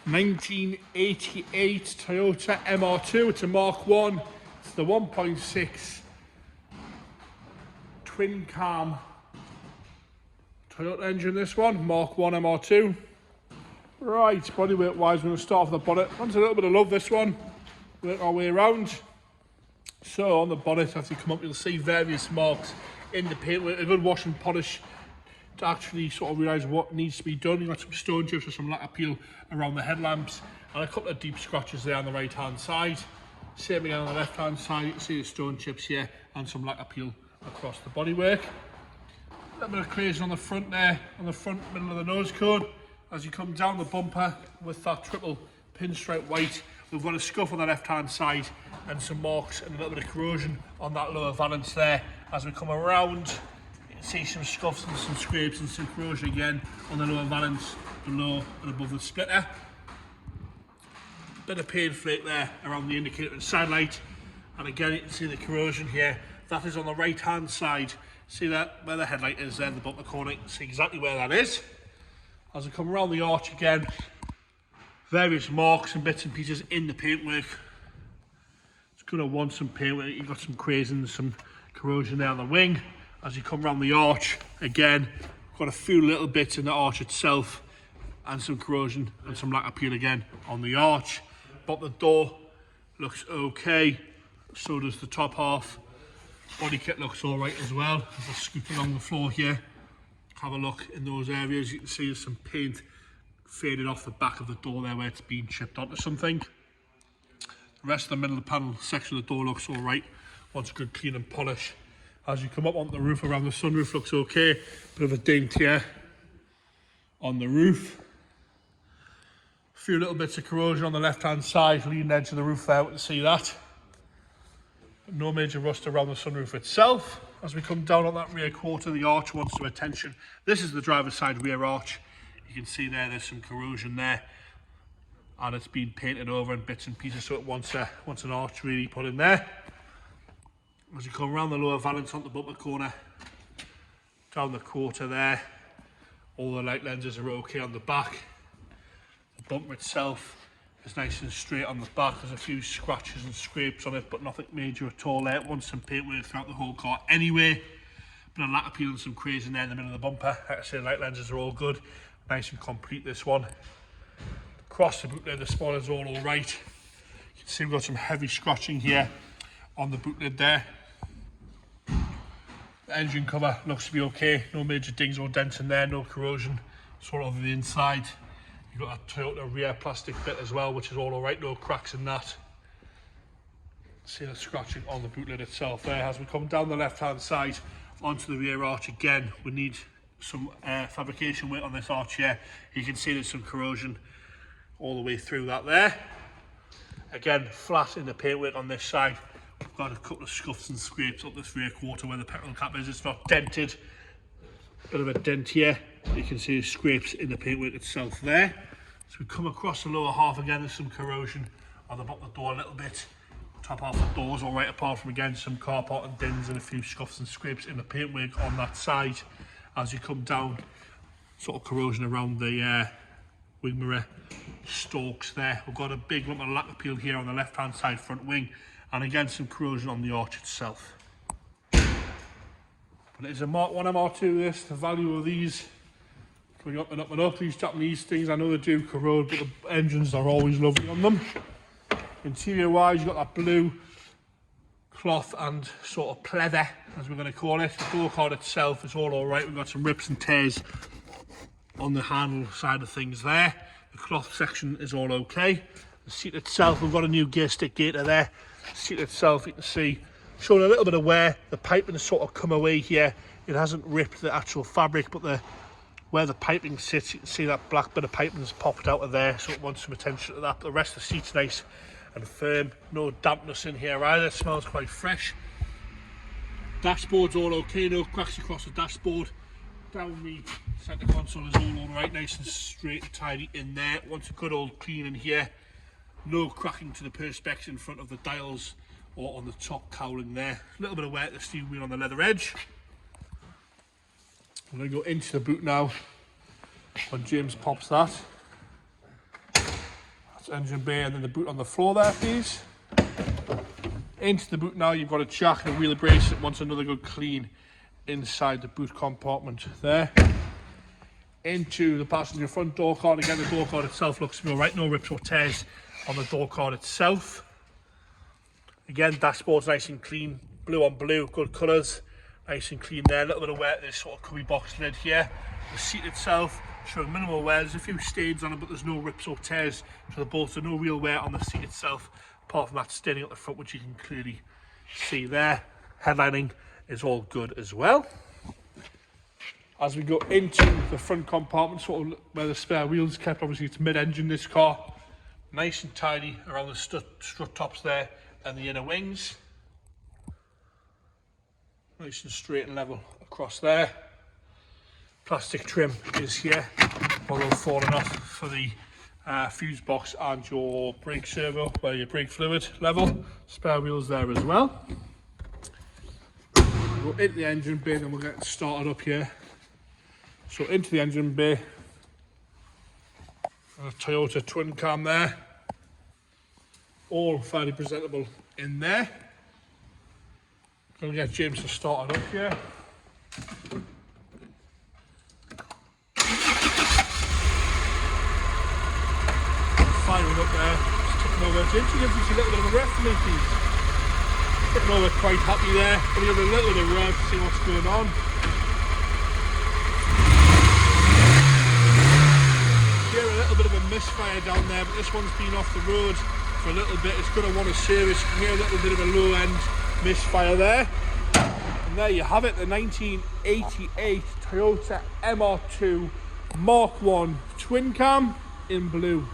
1988 Toyota MR2. It's a Mark 1. It's the 1.6 twin cam Toyota engine, this one, Mark 1 MR2. Right, bodywork wise, we're going to start off the bonnet. Wants a little bit of love, this one. Work our way around. So on the bonnet, as you come up, you'll see various marks in the paintwork. A good wash and polish to actually sort of realise what needs to be done. You've got some stone chips or some lacquer peel around the headlamps, and a couple of deep scratches there on the right hand side. Same again on the left hand side, you can see the stone chips here and some lacquer peel across the bodywork. A little bit of crazing on the front there, on the front middle of the nose cone. As you come down the bumper with that triple pinstripe white, we've got a scuff on the left hand side and some marks and a little bit of corrosion on that lower valance there. As we come around, you can see some scuffs and some scrapes and some corrosion again on the lower valance below and above the splitter. Bit of paint flake there around the indicator and side light, and again you can see the corrosion here. That is on the right hand side. See that where the headlight is there in the bumper corner, you can see exactly where that is. As we come around the arch again, various marks and bits and pieces in the paintwork. It's going to want some paintwork. You've got some crazing and some corrosion there on the wing. As you come around the arch again, got a few little bits in the arch itself and some corrosion and some lacquer peel again on the arch. But the door looks okay, so does the top half. Body kit looks all right as well. As I scoop along the floor here, have a look in those areas. You can see there's some paint faded off the back of the door there where it's been chipped onto something. The rest of the middle of the panel section of the door looks all right. Wants a good clean and polish. As you come up onto the roof, around the sunroof looks okay. Bit of a dent here on the roof. A few little bits of corrosion on the left hand side, leading edge of the roof there, we can see that. No major rust around the sunroof itself. As we come down on that rear quarter, the arch wants some attention. This is the driver's side rear arch. You can see there's some corrosion there, and it's been painted over in bits and pieces, so it wants an arch really put in there. As you come around the lower valance onto the bumper corner, down the quarter there, all the light lenses are okay on the back. The bumper itself is nice and straight on the back. There's a few scratches and scrapes on it, but nothing major at all there. It wants some paintwork throughout the whole car anyway. Bit of lacquer peel and some crazing there in the middle of the bumper. Like I say, the light lenses are all good. Nice and complete, this one. Across the boot lid, the spoiler's all right. You can see we've got some heavy scratching here on the boot lid there. The engine cover looks to be okay. No major dings or dents in there, no corrosion. Sort of the inside. You've got a Toyota rear plastic bit as well, which is all right, no cracks in that. See the scratching on the boot lid itself there. As we come down the left hand side onto the rear arch again, we need some fabrication work on this arch here. You can see there's some corrosion all the way through that there. Again, flat in the paintwork on this side. We've got a couple of scuffs and scrapes up this rear quarter where the petrol cap is. It's not dented. Bit of a dent here. You can see the scrapes in the paintwork itself there. So we come across the lower half again, there's some corrosion on the bottom of the door a little bit. Top half of the door's all right, apart from again some car part and dings and a few scuffs and scrapes in the paintwork on that side. As you come down, sort of corrosion around the wing mirror stalks there. We've got a big lump of lacquer peel here on the left hand side front wing, and again some corrosion on the arch itself. But it is a Mark 1 MR2 this. The value of these going up and up and up. These Japanese things, I know they do corrode, but the engines are always lovely on them. Interior wise, you've got that blue cloth and sort of pleather, as we're going to call it. The door card itself is all right. We've got some rips and tears on the handle side of things there. The cloth section is all okay. The seat itself, we've got a new gear stick gaiter there. The seat itself, you can see, showing a little bit of wear. The piping has sort of come away here. It hasn't ripped the actual fabric, but where the piping sits, you can see that black bit of piping has popped out of there, so it wants some attention to that. But the rest of the seat's nice and firm. No dampness in here either. It smells quite fresh. Dashboard's all okay, no cracks across the dashboard. Down the centre console is all right, nice and straight and tidy in there. Wants a good old clean in here. No cracking to the perspex in front of the dials or on the top cowling there. A little bit of wear at the steering wheel on the leather edge. I'm going to go into the boot now when James pops that. That's engine bay, and then the boot on the floor there, please. Into the boot now, you've got a jack and a wheel brace that wants another good clean inside the boot compartment there. Into the passenger front door card. Again, the door card itself looks to be all right, no rips or tears on the door card itself. Again, dashboard's nice and clean, blue on blue, good colours, nice and clean there. A little bit of wear, this sort of cubby box lid here. The seat itself showing minimal wear, there's a few stains on it, but there's no rips or tears to the bolts, so no real wear on the seat itself, apart from that staining at the front, which you can clearly see there. Headlining is all good as well. As we go into the front compartment, sort of where the spare wheels kept, obviously it's mid-engine this car. Nice and tidy around the strut tops there and the inner wings. Nice and straight and level across there. Plastic trim is here, although falling off for the fuse box and your brake servo, where your brake fluid level. Spare wheels there as well. We'll go into the engine bay, then we'll get started up here. So into the engine bay, a Toyota twin cam there, all fairly presentable in there. Gonna get James to start it up here. Firing up there, just ticking over. James, you give us a little bit of a rev for me, please. Ticking over quite happy there. Gonna give it a little bit of rev to see what's going on. Hear a little bit of a misfire down there, but this one's been off the road for a little bit. It's going to want a service. You can hear a little bit of a low end misfire there. And there you have it, the 1988 Toyota MR2 Mark 1 twin cam in blue.